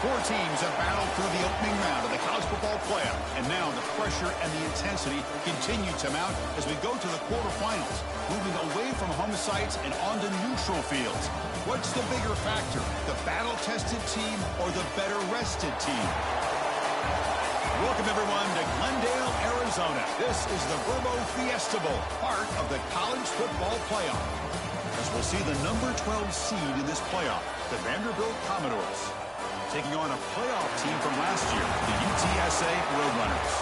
Four teams have battled through the opening round of the college football playoff, and now the pressure and the intensity continue to mount as we go to the quarterfinals, moving away from home sites and onto neutral fields. What's the bigger factor, the battle-tested team or the better-rested team? Welcome, everyone, to Glendale, Arizona. This is the Verbo Fiesta Bowl, part of the college football playoff. As we'll see the number 12 seed in this playoff, the Vanderbilt Commodores, taking on a playoff team from last year, the UTSA Roadrunners.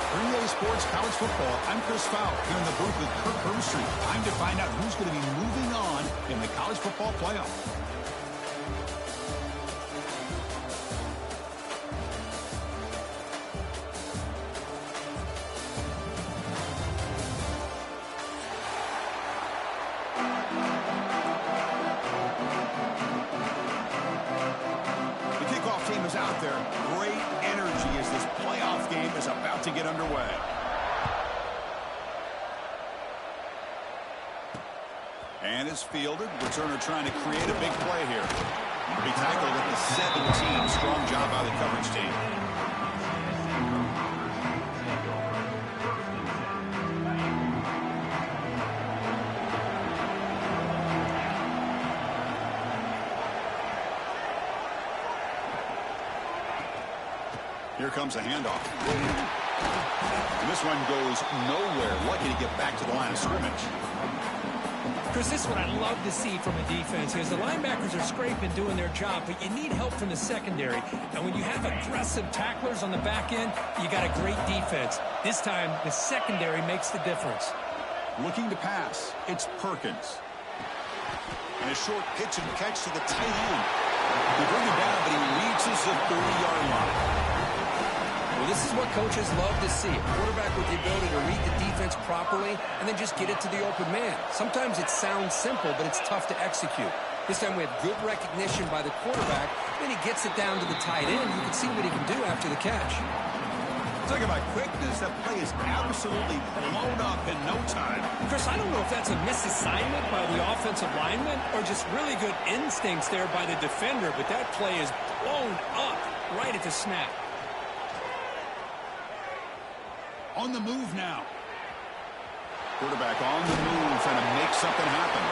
For EA Sports College Football, I'm Chris Fowler, here in the booth with Kirk Herbstreit. Time to find out who's going to be moving on in the college football playoff. Out there, great energy as this playoff game is about to get underway. And is fielded. Returner trying to create a big play here. He'll be tackled at the 17. Strong job by the coverage team. Here comes a handoff. And this one goes nowhere. Lucky to get back to the line of scrimmage. Chris, this is what I love to see from a defense is the linebackers are scraping, doing their job, but you need help from the secondary. And when you have aggressive tacklers on the back end, you got a great defense. This time, the secondary makes the difference. Looking to pass, it's Perkins. And a short pitch and catch to the tight end. They bring him down, but he reaches the 30-yard line. Well, this is what coaches love to see. A quarterback with the ability to read the defense properly and then just get it to the open man. Sometimes it sounds simple, but it's tough to execute. This time we have good recognition by the quarterback. Then he gets it down to the tight end. You can see what he can do after the catch. Talking about quickness, that play is absolutely blown up in no time. Chris, I don't know if that's a misassignment by the offensive lineman or just really good instincts there by the defender, but that play is blown up right at the snap. On the move now. Quarterback on the move, trying to make something happen.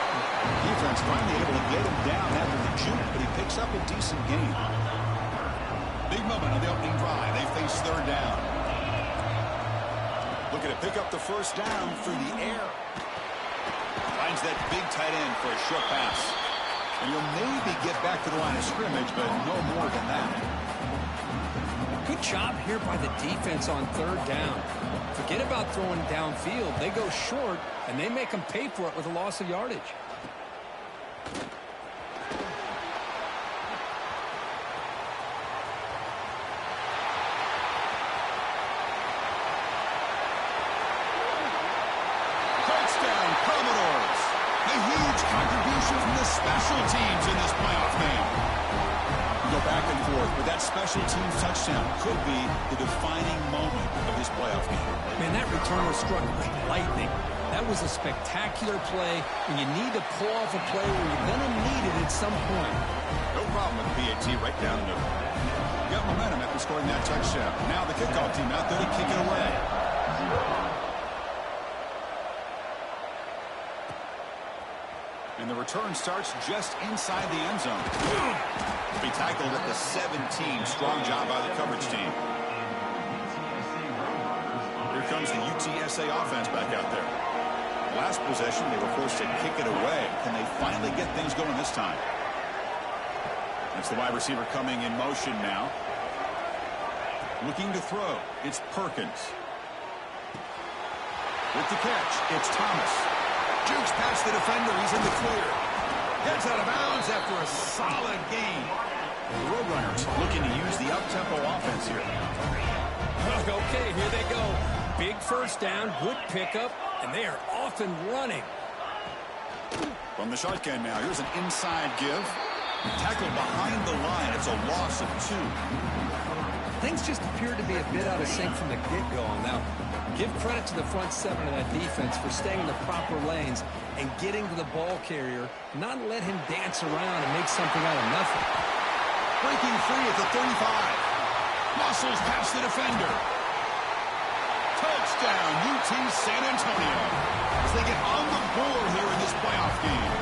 Defense finally able to get him down after the juke, but he picks up a decent gain. Big moment on the opening drive. They face third down. Looking to pick up the first down through the air. Finds that big tight end for a short pass. And he'll maybe get back to the line of scrimmage, but no more than that. Good job here by the defense on third down. Forget about throwing downfield. They go short, and they make them pay for it with a loss of yardage. Touchdown, Commodores. A huge contribution from the special teams in this playoff game. Go back and forth, but that special teams touchdown could be the defining moment of this playoff game. Man, that returner struck like lightning. That was a spectacular play when you need to pull off a play where you're going to need it at some point. No problem with the PAT right down the middle. Got momentum after scoring that touchdown. Now the kickoff team out there to kick it away. And the return starts just inside the end zone. Be tackled at the 17. Strong job by the coverage team. Here comes the UTSA offense back out there. Last possession, they were forced to kick it away. Can they finally get things going this time? That's the wide receiver coming in motion now. Looking to throw. It's Perkins. With the catch, it's Thomas. Jukes past the defender. He's in the clear. Gets out of bounds after a solid gain. The Roadrunners looking to use the up-tempo offense here. Okay, here they go. Big first down, good pickup, and they are off and running. From the shotgun now, here's an inside give. Tackled behind the line. It's a loss of 2. Things just appeared to be a bit out of sync from the get-go. Now, give credit to the front seven of that defense for staying in the proper lanes and getting to the ball carrier, not let him dance around and make something out of nothing. Breaking free at the 35. Muscles past the defender. Touchdown, UT San Antonio, as they get on the board here in this playoff game.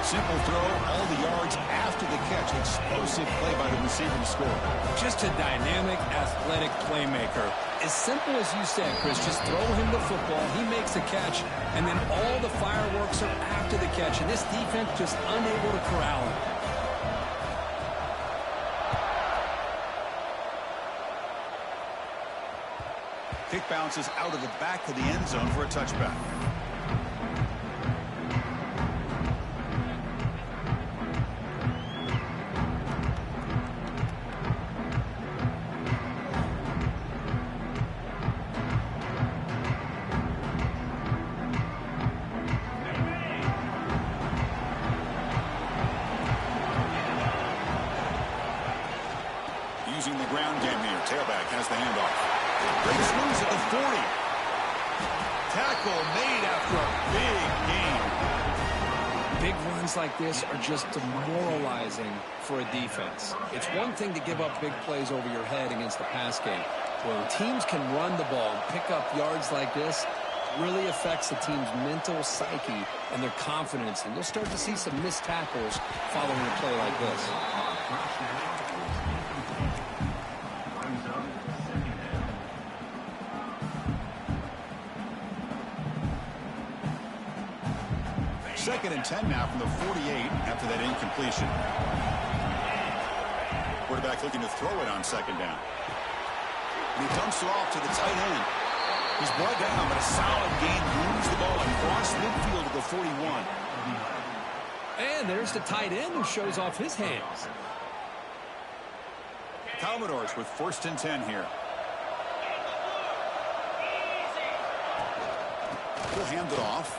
Simple throw, all the yards after the catch. Explosive play by the receiver to score. Just a dynamic, athletic playmaker. As simple as you said, Chris, just throw him the football, he makes the catch, and then all the fireworks are after the catch, and this defense just unable to corral him. Kick bounces out of the back of the end zone for a touchback. Using the ground game here. Tailback has the handoff. Breaks loose at the 40. Tackle made after a big gain. Big runs like this are just demoralizing for a defense. It's one thing to give up big plays over your head against the pass game. When teams can run the ball and pick up yards like this, it really affects the team's mental psyche and their confidence. And you'll start to see some missed tackles following a play like this. Second and 10 now from the 48 after that incompletion. Quarterback looking to throw it on second down. And he dumps it off to the tight end. He's brought down, but a solid gain moves the ball across midfield to the 41. And there's the tight end who shows off his hands. Commodores with first and 10 here. He'll hand it off.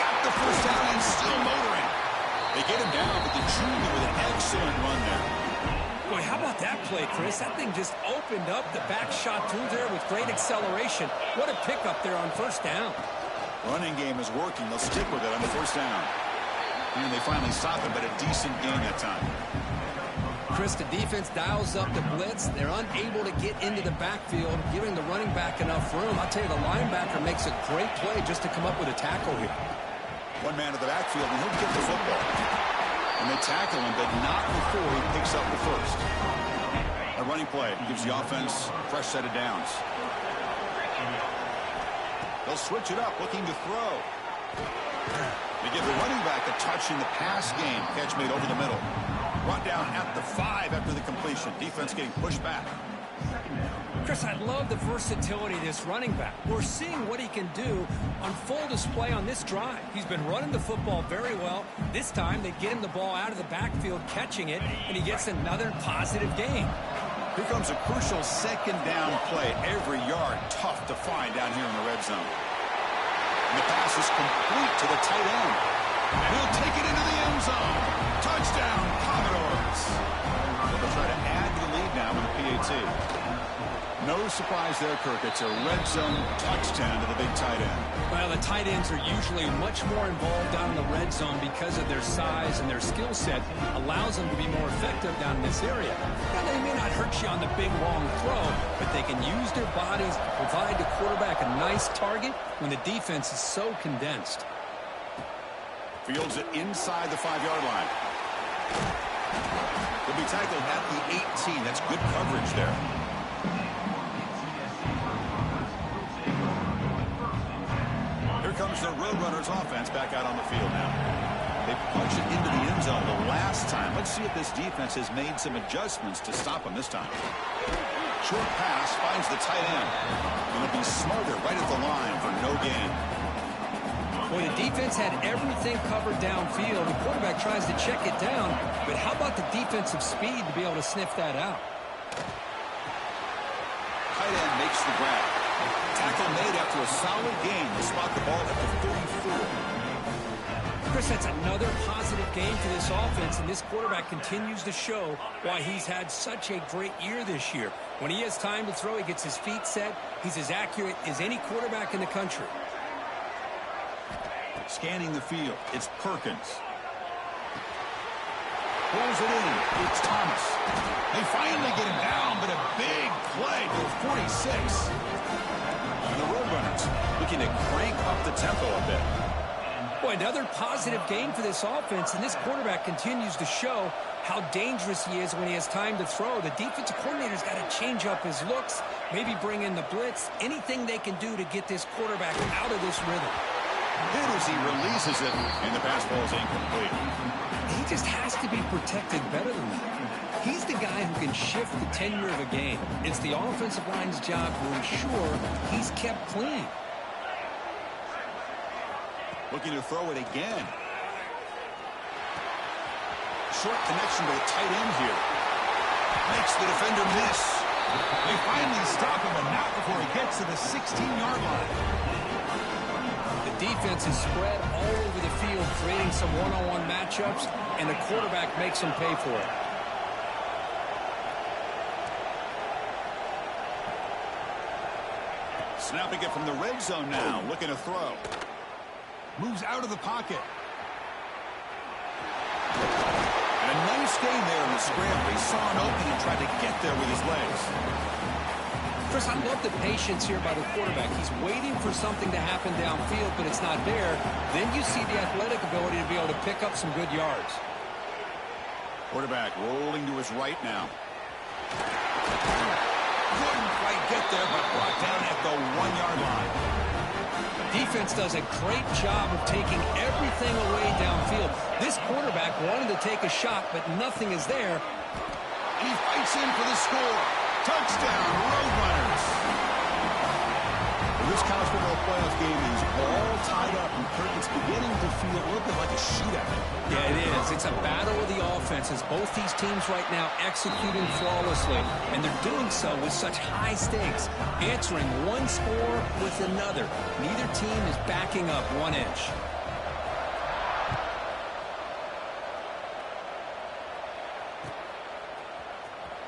Got the first down and still motoring. They get him down, but the junior with an excellent run there. Boy, how about that play, Chris? That thing just opened up. The back shot through there with great acceleration. What a pickup there on first down. Running game is working. They'll stick with it on the first down. And they finally stop him, but a decent gain that time. Chris, the defense dials up the blitz. They're unable to get into the backfield, giving the running back enough room. I'll tell you, the linebacker makes a great play just to come up with a tackle here. One man to the backfield, and he'll get the football. And they tackle him, but not before he picks up the first. A running play gives the offense a fresh set of downs. They'll switch it up, looking to throw. They give the running back a touch in the pass game. Catch made over the middle. Brought down at the 5 after the completion. Defense getting pushed back. Chris, I love the versatility of this running back. We're seeing what he can do on full display on this drive. He's been running the football very well. This time, they get him the ball out of the backfield, catching it, and he gets another positive gain. Here comes a crucial second down play. Every yard tough to find down here in the red zone. And the pass is complete to the tight end. He'll take it into the end zone. Touchdown, Commodores. They'll try to add to the lead now with a PAT. No surprise there, Kirk. It's a red zone touchdown to the big tight end. Well, the tight ends are usually much more involved down in the red zone because of their size and their skill set allows them to be more effective down in this area. Now, they may not hurt you on the big, long throw, but they can use their bodies to provide the quarterback a nice target when the defense is so condensed. Fields it inside the 5-yard line. He'll be tackled at the 18. That's good coverage there. Here comes the Roadrunners offense back out on the field now. They punch it into the end zone the last time. Let's see if this defense has made some adjustments to stop them this time. Short pass finds the tight end. And it'll be Smarter right at the line for no gain. Boy, the defense had everything covered downfield. The quarterback tries to check it down, but how about the defensive speed to be able to sniff that out? Tight end makes the grab. Tackle made after a solid gain. They spot the ball at the 34. Chris, that's another positive game for this offense, and this quarterback continues to show why he's had such a great year this year. When he has time to throw, he gets his feet set. He's as accurate as any quarterback in the country. Scanning the field, it's Perkins. Pulls it in. It's Thomas. They finally get him down, but a big play to 46. And the Roadrunners looking to crank up the tempo a bit. Boy, another positive game for this offense, and this quarterback continues to show how dangerous he is when he has time to throw. The defensive coordinator's got to change up his looks, maybe bring in the blitz, anything they can do to get this quarterback out of this rhythm. Hit as he releases it, and the pass ball is incomplete. He just has to be protected better than that. He's the guy who can shift the tenure of a game. It's the offensive line's job to ensure he's kept clean. Looking to throw it again. Short connection to the tight end here. Makes the defender miss. They finally stop him, but not before he gets to the 16-yard line. The defense is spread all over the field, creating some one-on-one matchups, and the quarterback makes them pay for it. Snapping it from the red zone now, looking to throw. Moves out of the pocket. And a nice gain there in the scramble. He saw an opening and tried to get there with his legs. Chris, I love the patience here by the quarterback. He's waiting for something to happen downfield, but it's not there. Then you see the athletic ability to be able to pick up some good yards. Quarterback rolling to his right now. Couldn't quite get there, but brought down at the 1-yard line. Defense does a great job of taking everything away downfield. This quarterback wanted to take a shot, but nothing is there. And he fights in for the score. Touchdown, Roadrunners. Well, this college football playoff game is all tied up, and Kurt, it's beginning to feel a little bit like a shootout. Yeah, it is. It's a battle of the offenses. Both these teams right now executing flawlessly, and they're doing so with such high stakes, answering one score with another. Neither team is backing up 1 inch.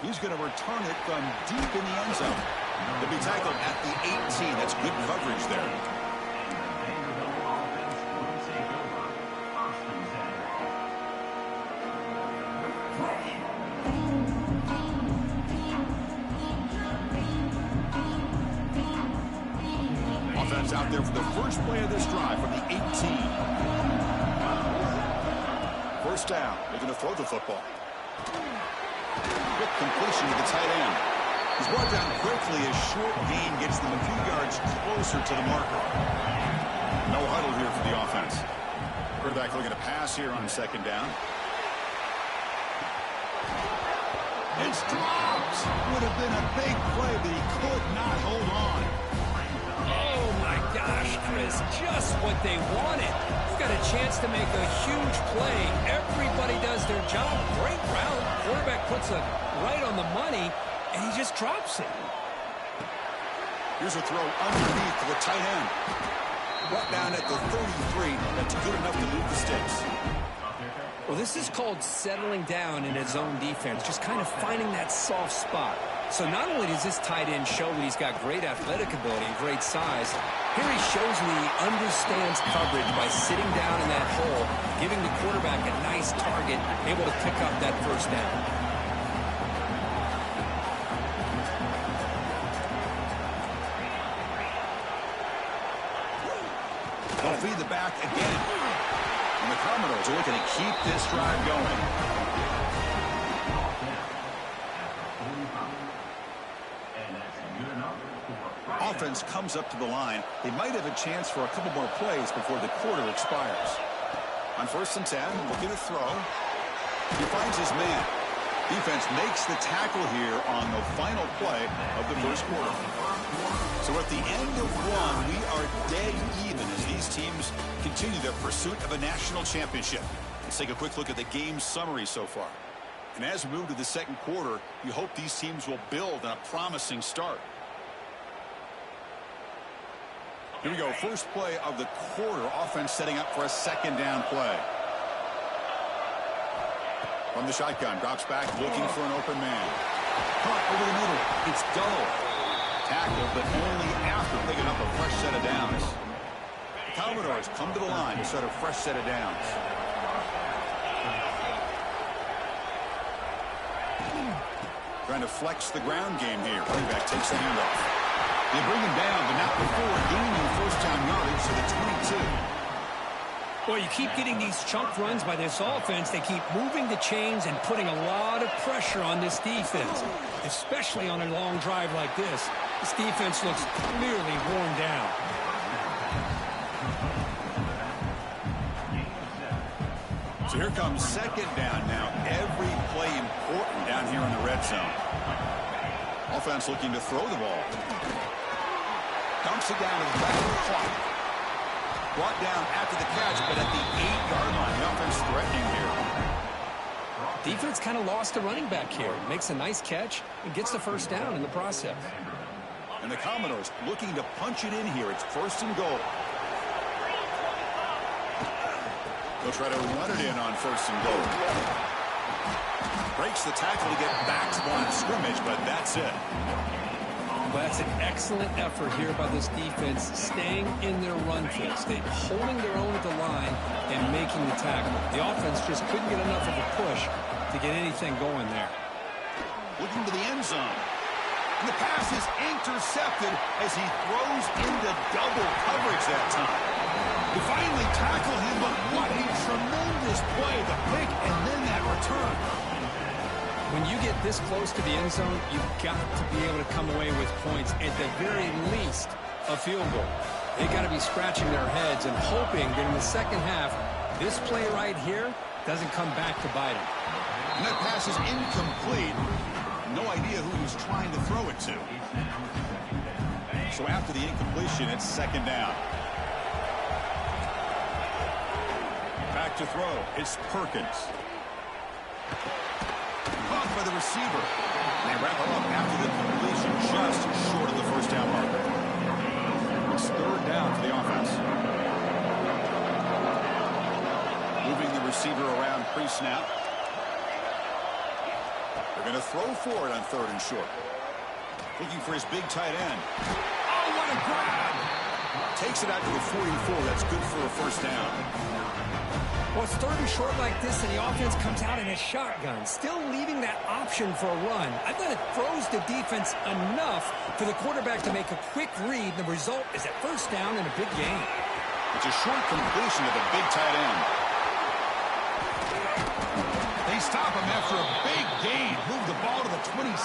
He's going to return it from deep in the end zone. He'll be tackled at the 18. That's good coverage there. Offense out there for the first play of this drive from the 18. First down. They're going to throw the football. Quick completion to the tight end. He's brought down quickly as short gain gets them a few yards closer to the marker. No huddle here for the offense. Quarterback looking to pass here on 2nd down. It's dropped. Would have been a big play, but he could not hold on. Oh, my gosh, Chris, just what they wanted. He's got a chance to make a huge play. Everybody does their job. Great route. Quarterback puts it right on the money, and he just drops it. Here's a throw underneath to the tight end. Brought down at the 33. That's good enough to move the sticks. Well, this is called settling down in his own defense, just kind of finding that soft spot. So not only does this tight end show that he's got great athletic ability and great size, here he shows me he understands coverage by sitting down in that hole, giving the quarterback a nice target, able to pick up that first down. They'll feed the back again. And the Commodores are looking to keep this drive going. Offense comes up to the line. They might have a chance for a couple more plays before the quarter expires. On 1st and 10, looking to throw. He finds his man. Defense makes the tackle here on the final play of the first quarter. So at the end of one, we are dead even as these teams continue their pursuit of a national championship. Let's take a quick look at the game summary so far. And as we move to the second quarter, you hope these teams will build on a promising start. Here we go. First play of the quarter. Offense setting up for a 2nd down play. From the shotgun, drops back, looking for an open man. Caught over the middle. It's Dull. Tackled, but only after picking up a fresh set of downs. The Commodores come to the line to set a fresh set of downs. Trying to flex the ground game here. Running back takes the handoff. They bring him down, but not before gaining first down yardage to the 22. Well, you keep getting these chunk runs by this offense. They keep moving the chains and putting a lot of pressure on this defense, especially on a long drive like this. This defense looks clearly worn down. So here comes second down now. Every play important down here in the red zone. Offense looking to throw the ball. Dumps it down to the back of the clock. Brought down after the catch, but at the 8-yard line. The offense threatening here. Defense kind of lost a running back here. Makes a nice catch and gets the first down in the process. And the Commodores looking to punch it in here. It's first and goal. They'll try to run it in on first and goal. Breaks the tackle to get back to the line of scrimmage, but that's it. Well, that's an excellent effort here by this defense, staying in their run fits. They're holding their own at the line and making the tackle. The offense just couldn't get enough of a push to get anything going there. Looking to the end zone. And the pass is intercepted as he throws into double coverage that time. They finally tackle him, but what a tremendous play. The pick and then that return. When you get this close to the end zone, you've got to be able to come away with points, at the very least, a field goal. They've got to be scratching their heads and hoping that in the second half, this play right here doesn't come back to bite them. And that pass is incomplete. No idea who he was trying to throw it to. So after the incompletion, it's second down. Back to throw. It's Perkins. Caught by the receiver. They wrap it up after the completion, just short of the first down marker. It's third down for the offense. Moving the receiver around pre-snap. They're going to throw for it on third and short. Looking for his big tight end. Oh, what a grab! Takes it out to the 44. That's good for a first down. Well, it's third and short like this, and the offense comes out in a shotgun, still leaving that option for a run. I thought it throws the defense enough for the quarterback to make a quick read. The result is a first down and a big gain. It's a short completion to the big tight end. They stop him after a big gain. Move the ball to the 26.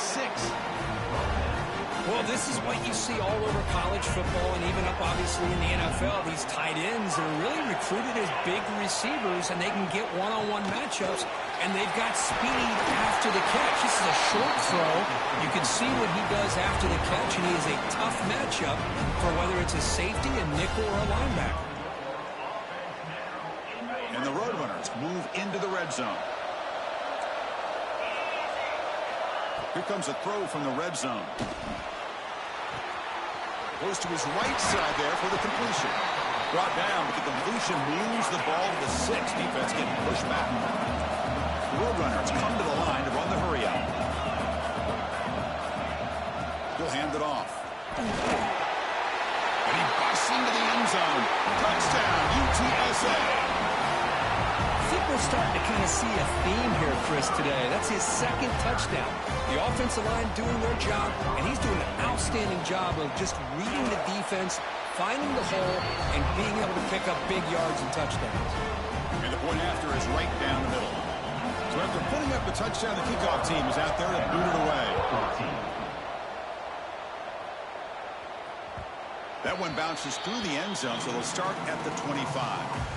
Well, this is what you see all over college football and even up, obviously, in the NFL. These tight ends are really recruited as big receivers, and they can get one-on-one matchups, and they've got speed after the catch. This is a short throw. You can see what he does after the catch, and he is a tough matchup for whether it's a safety, a nickel, or a linebacker. And the Roadrunners move into the red zone. Here comes a throw from the red zone. Goes to his right side there for the completion. Brought down, but the completion moves the ball to the 6. Defense getting pushed back. The Roadrunners come to the line to run the hurry out. He'll hand it off. And he busts into the end zone. Touchdown, UTSA. I think we're starting to kind of see a theme here, Chris, today. That's his second touchdown. The offensive line doing their job, and he's doing an outstanding job of just reading the defense, finding the hole, and being able to pick up big yards and touchdowns. And the point after is right down the middle. So after putting up the touchdown, the kickoff team is out there to boot it away. That one bounces through the end zone, so they'll start at the 25.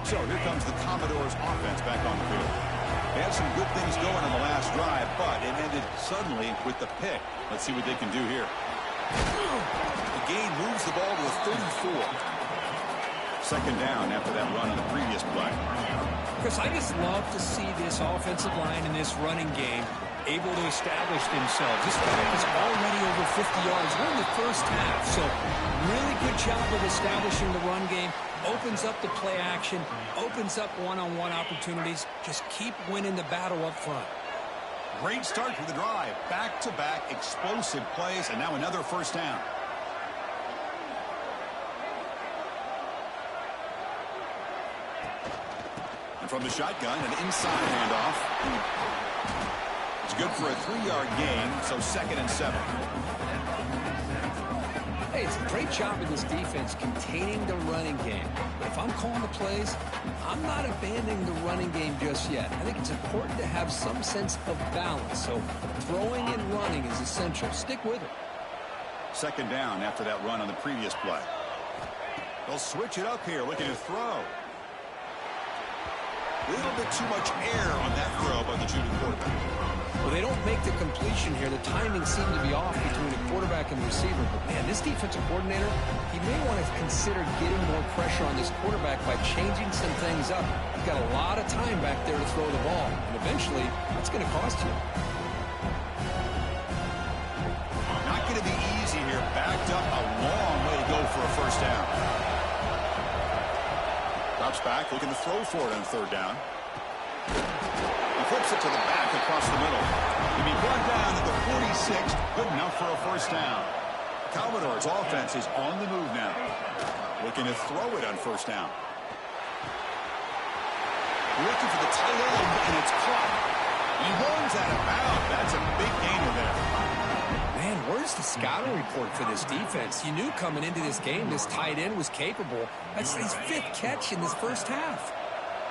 So here comes the Commodores offense back on the field. They had some good things going on the last drive, but it ended suddenly with the pick. Let's see what they can do here. The gain moves the ball to the 34. Second down after that run on the previous play. Chris, I just love to see this offensive line in this running game able to establish themselves. This drive is already over 50 yards. We're in the first half, so really good job of establishing the run game. Opens up the play action, opens up one-on-one opportunities. Just keep winning the battle up front. Great start for the drive. Back-to-back explosive plays, and now another first down. And from the shotgun, an inside handoff. It's good for a 3-yard gain, so 2nd and 7. Hey, it's a great job of this defense containing the running game. But if I'm calling the plays, I'm not abandoning the running game just yet. I think it's important to have some sense of balance. So throwing and running is essential. Stick with it. 2nd down after that run on the previous play. They'll switch it up here, looking to throw. A little bit too much air on that throw by the junior quarterback. Well, they don't make the completion here. The timing seemed to be off between the quarterback and the receiver. But, man, this defensive coordinator, he may want to consider getting more pressure on this quarterback by changing some things up. He's got a lot of time back there to throw the ball. And eventually, that's going to cost you. Not going to be easy here. Backed up a long way to go for a 1st down. Drops back, looking to throw for it on 3rd down. He flips it to the back across the middle. He'll be brought down at the 46. Good enough for a 1st down. Commodores' offense is on the move now. Looking to throw it on 1st down. Looking for the tight end, and it's caught. He runs out of bounds. That's a big gainer there. Man, where's the scouting report for this defense? You knew coming into this game this tight end was capable. That's his 5th catch in this 1st half.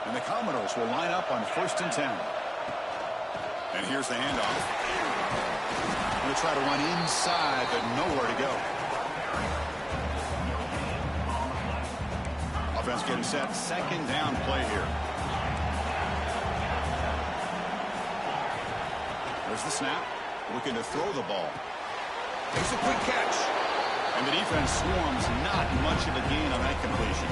And the Commodores will line up on 1st and 10. And here's the handoff. Going to try to run inside, but nowhere to go. Offense getting set. 2nd down play here. There's the snap. Looking to throw the ball. Makes a quick catch. And the defense swarms. Not much of a gain on that completion.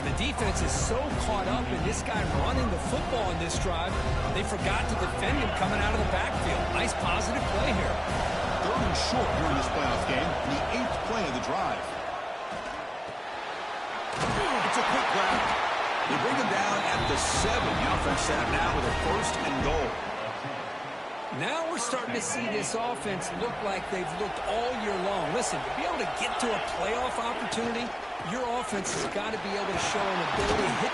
The defense is so caught up in this guy running the football in this drive, they forgot to defend him coming out of the backfield. Nice positive play here. 3rd and short during this playoff game, the 8th play of the drive. It's a quick grab. They bring him down at the 7. The offense set up now with a 1st and goal. Now we're starting to see this offense look like they've looked all year long. Listen, to be able to get to a playoff opportunity, your offense has got to be able to show an ability to hit.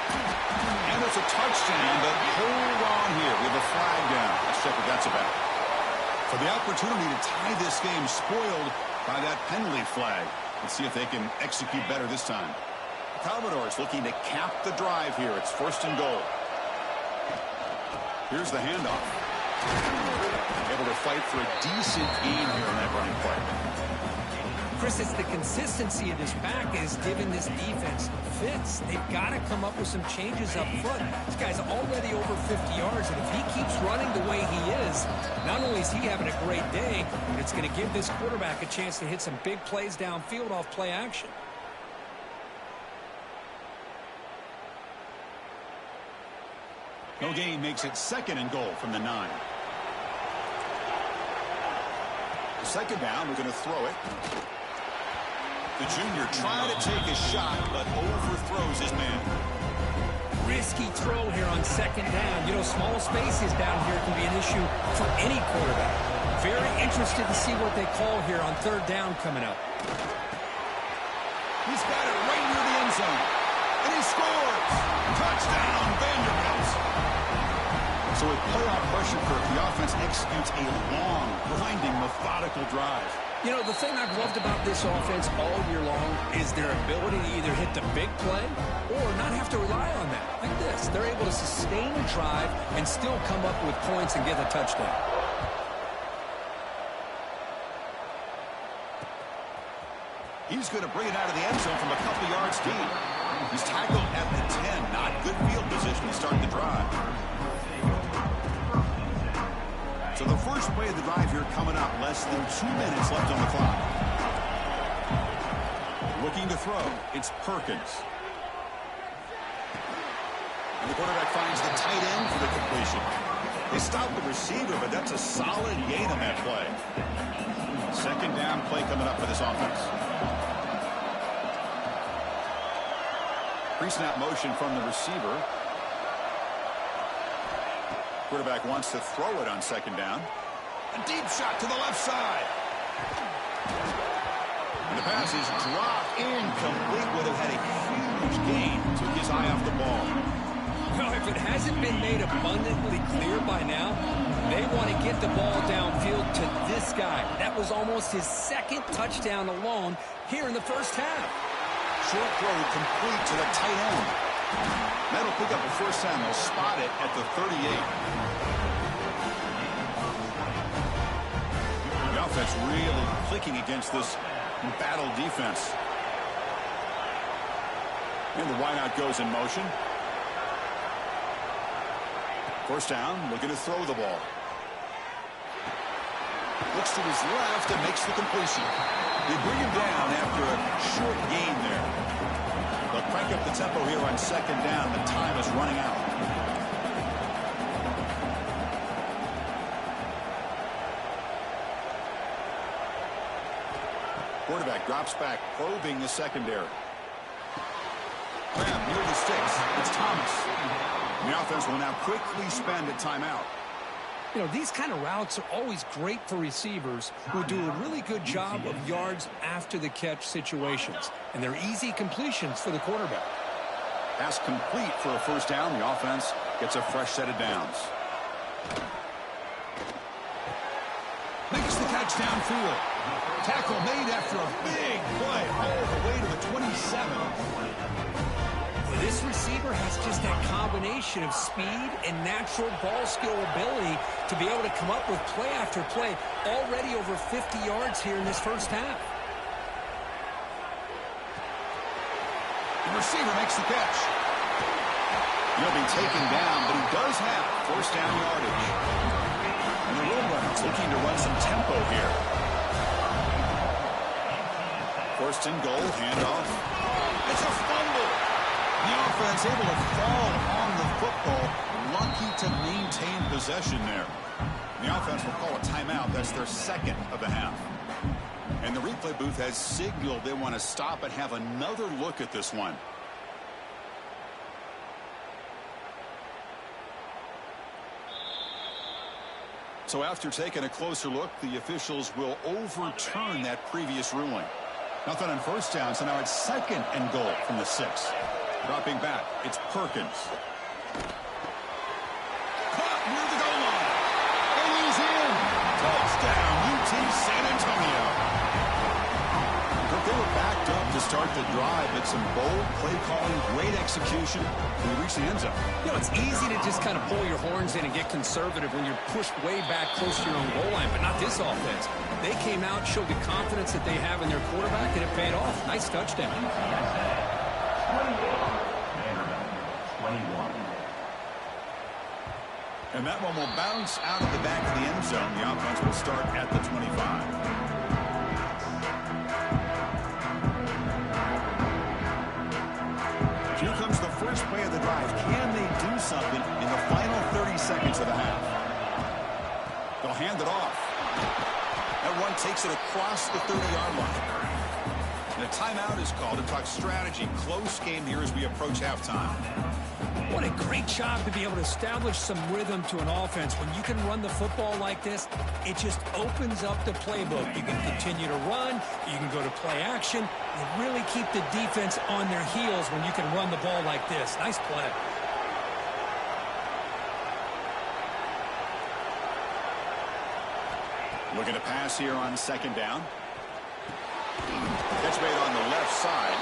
And it's a touchdown, but hold on here. We have a flag down. Let's check what that's about. For the opportunity to tie this game, spoiled by that penalty flag. Let's see if they can execute better this time. Commodores looking to cap the drive here. It's 1st and goal. Here's the handoff. Able to fight for a decent gain here on that running play. Chris, it's the consistency of this back is giving this defense fits. They've got to come up with some changes up front. This guy's already over 50 yards, and if he keeps running the way he is, not only is he having a great day, but it's going to give this quarterback a chance to hit some big plays downfield off play action. No gain makes it 2nd and goal from the 9. 2nd down, we're going to throw it. The junior trying to take a shot, but overthrows his man. Risky throw here on 2nd down. You know, small spaces down here can be an issue for any quarterback. Very interested to see what they call here on 3rd down coming up. He's got it right near the end zone. And he scores! Touchdown, Vanderbilt! So with playoff pressure, Kirk, the offense executes a long, grinding, methodical drive. You know, the thing I've loved about this offense all year long is their ability to either hit the big play or not have to rely on that. Like this, they're able to sustain a drive and still come up with points and get a touchdown. He's going to bring it out of the end zone from a couple yards deep. He's tackled at the 10. Not good field position to start the drive. So the first play of the drive here coming up. Less than 2 minutes left on the clock. Looking to throw. It's Perkins. And the quarterback finds the tight end for the completion. They stop the receiver, but that's a solid gain on that play. 2nd down play coming up for this offense. Pre-snap motion from the receiver. Quarterback wants to throw it on 2nd down. A deep shot to the left side. And the pass is dropped incomplete. Would have had a huge gain. Took his eye off the ball. Well, if it hasn't been made abundantly clear by now, they want to get the ball downfield to this guy. That was almost his second touchdown alone here in the first half. Short throw complete to the tight end. That'll pick up a first down. They'll spot it at the 38. The offense really clicking against this battle defense. And the wideout goes in motion. First down, looking to throw the ball. Looks to his left and makes the completion. They bring him down after a short gain there. They'll crank up the tempo here on second down. The time is running out. Quarterback drops back, probing the secondary. Grab near the sticks. It's Thomas. The offense will now quickly spend a timeout. You know, these kind of routes are always great for receivers who do a really good job of yards after the catch situations. And they're easy completions for the quarterback. Pass complete for a first down. The offense gets a fresh set of downs. Makes the catch downfield. Tackle made after a big play all the way to the 27. This receiver has just that combination of speed and natural ball skill ability to be able to come up with play after play, already over 50 yards here in this first half. The receiver makes the catch. He'll be taken down, but he does have first down yardage. And the Roadrunners looking to run some tempo here. First and goal, handoff. It's a fumble. The offense able to fall on the football, lucky to maintain possession there. The offense will call a timeout. That's their second of the half. And the replay booth has signaled they want to stop and have another look at this one. So after taking a closer look, the officials will overturn that previous ruling. Nothing on first down, so now it's second and goal from the 6. Dropping back, it's Perkins. Caught near the goal line. And he's in. Touchdown, UT San Antonio. But they were backed up to start the drive, but some bold play calling, great execution, and we reach the end zone. You know, it's easy to just kind of pull your horns in and get conservative when you're pushed way back close to your own goal line, but not this offense. They came out, showed the confidence that they have in their quarterback, and it paid off. Nice touchdown. And that one will bounce out of the back of the end zone. The offense will start at the 25. Here comes the first play of the drive. Can they do something in the final 30 seconds of the half? They'll hand it off. That run takes it across the 30-yard line. And a timeout is called to talk strategy. Close game here as we approach halftime. What a great job to be able to establish some rhythm to an offense. When you can run the football like this, it just opens up the playbook. You can continue to run. You can go to play action. You really keep the defense on their heels when you can run the ball like this. Nice play. Looking to pass here on second down. Catch made on the left side.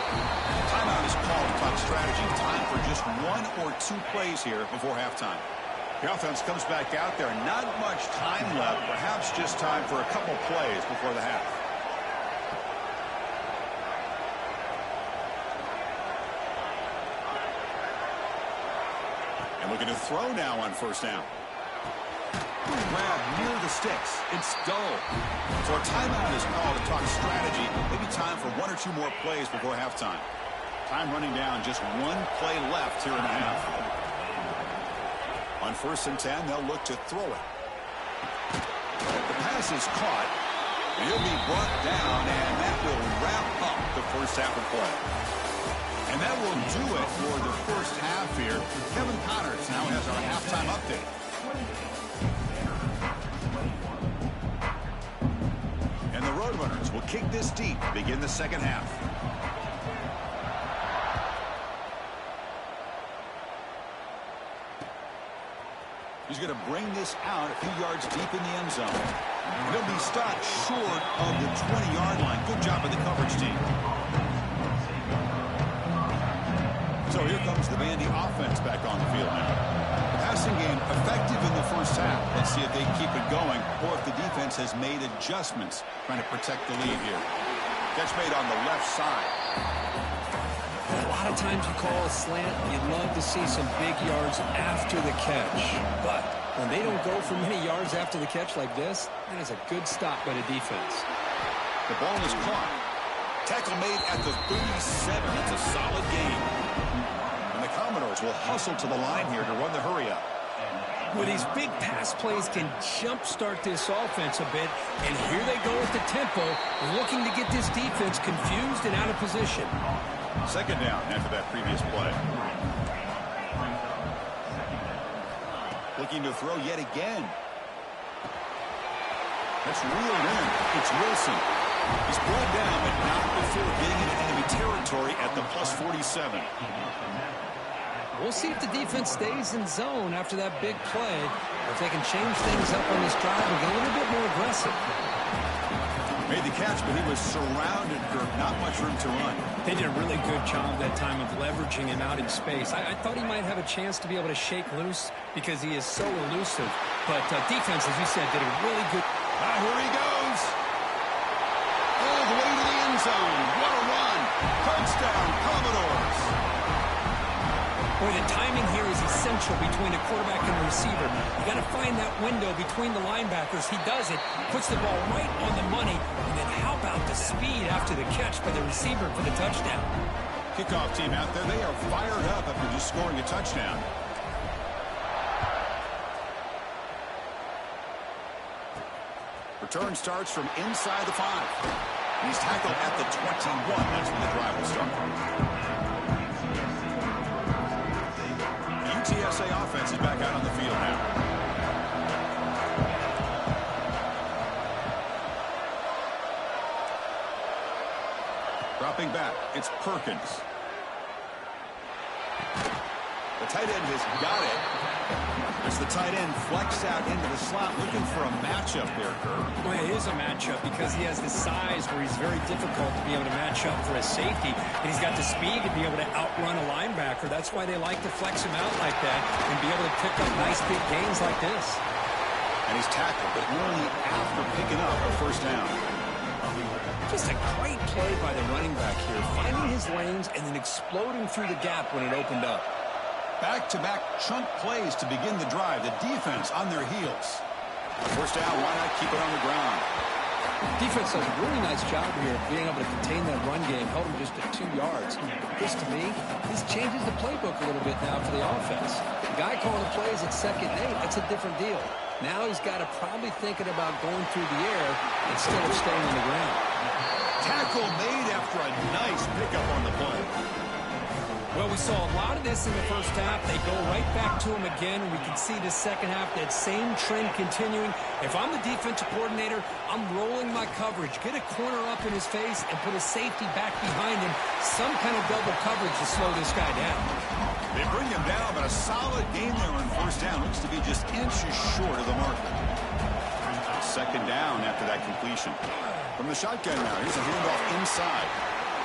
Timeout is called to talk strategy. Time for just 1 or 2 plays here before halftime. The offense comes back out there. Not much time left. Perhaps just time for a couple plays before the half. And looking to throw now on first down. Grab near the sticks. It's dull. So a timeout is called to talk strategy. Maybe time for 1 or 2 more plays before halftime. Time running down. Just 1 play left here in the half. On first and 10, they'll look to throw it. The pass is caught. And he'll be brought down, and that will wrap up the first half of play. And that will do it for the first half here. Kevin Connors now has our halftime update. And the Roadrunners will kick this deep to begin the second half. going to bring this out a few yards deep in the end zone. He'll be stopped short of the 20-yard line. Good job of the coverage team. So here comes the Vandy offense back on the field now. The passing game effective in the first half. Let's see if they keep it going or if the defense has made adjustments trying to protect the lead here. Catch made on the left side. A lot of times you call a slant, you'd love to see some big yards after the catch. But when they don't go for many yards after the catch like this, that is a good stop by the defense. The ball is caught. Tackle made at the 37. It's a solid game. And the Commodores will hustle to the line here to run the hurry-up. Well, these big pass plays can jumpstart this offense a bit. And here they go with the tempo, looking to get this defense confused and out of position. Second down after that previous play. Looking to throw yet again. That's reeled in. It's Wilson. He's brought down, but not before getting into enemy territory at the plus 47. We'll see if the defense stays in zone after that big play, or if they can change things up on this drive and get a little bit more aggressive. Made the catch, but he was surrounded, Kirk. Not much room to run. They did a really good job that time of leveraging him out in space. I thought he might have a chance to be able to shake loose because he is so elusive. But defense, as you said, did a really good... Here he goes. All the way to the end zone. What a run. Touchdown, Commodores. Boy, the timing here is essential between the quarterback and the receiver. You got to find that window between the linebackers. He does it, puts the ball right on the money, and then how about the speed after the catch by the receiver for the touchdown? Kickoff team out there, they are fired up after just scoring a touchdown. Return starts from inside the 5. He's tackled at the 21. That's when the drive will start. UTSA offense is back out on the field now. Dropping back, it's Perkins. The tight end has got it. As the tight end flex out into the slot, looking for a matchup there, Kirk. Well, it is a matchup because he has the size where he's very difficult to be able to match up for a safety, and he's got the speed to be able to outrun a linebacker. That's why they like to flex him out like that and be able to pick up nice big gains like this. And he's tackled, but only after picking up a first down. Just a great play by the running back here, finding his lanes and then exploding through the gap when it opened up. Back-to-back chunk plays to begin the drive. The defense on their heels. First down, why not keep it on the ground? Defense does a really nice job here of being able to contain that run game, held him just at 2 yards. This, to me, this changes the playbook a little bit now for the offense. The guy calling the plays at 2nd and 8, that's a different deal. Now he's got to probably thinking about going through the air instead of staying on the ground. Tackle made after a nice pickup on the play. Well, we saw a lot of this in the first half. They go right back to him again. We can see the second half, that same trend continuing. If I'm the defensive coordinator, I'm rolling my coverage. Get a corner up in his face and put a safety back behind him. Some kind of double coverage to slow this guy down. They bring him down, but a solid game there on first down. Looks to be just inches short of the marker. Second down after that completion. From the shotgun now, here's a handoff inside.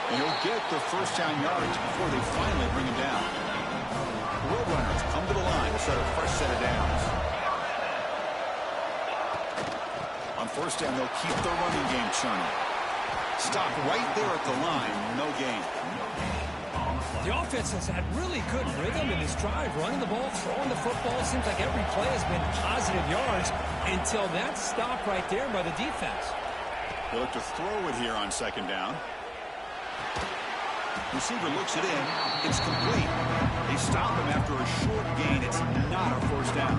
And he'll get the first down yards before they finally bring him down. The Roadrunners come to the line to start a fresh set of downs. On first down, they'll keep the running game churning. Stop right there at the line, no gain. The offense has had really good rhythm in this drive, running the ball, throwing the football. Seems like every play has been positive yards until that stop right there by the defense. They look to throw it here on second down. Receiver looks it in. It's complete. They stop him after a short gain. It's not a first down.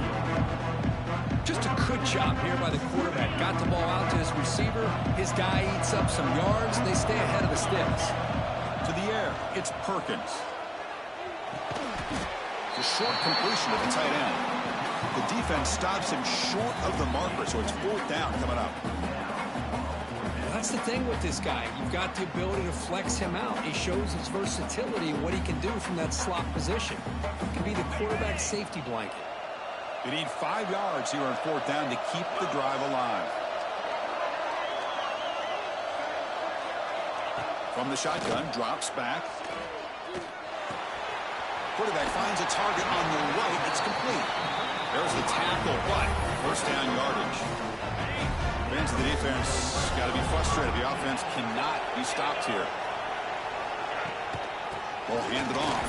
Just a good job here by the quarterback. Got the ball out to his receiver. His guy eats up some yards. They stay ahead of the sticks. To the air, it's Perkins. The short completion of the tight end. The defense stops him short of the marker, so it's 4th down coming up. That's the thing with this guy. You've got the ability to flex him out. He shows his versatility and what he can do from that slot position. He can be the quarterback safety blanket. They need 5 yards here on 4th down to keep the drive alive. From the shotgun, drops back. Quarterback finds a target on the right. It's complete. There's the tackle, but first down yardage. Fans of the defense got to be frustrated. The offense cannot be stopped here. Ball handed off.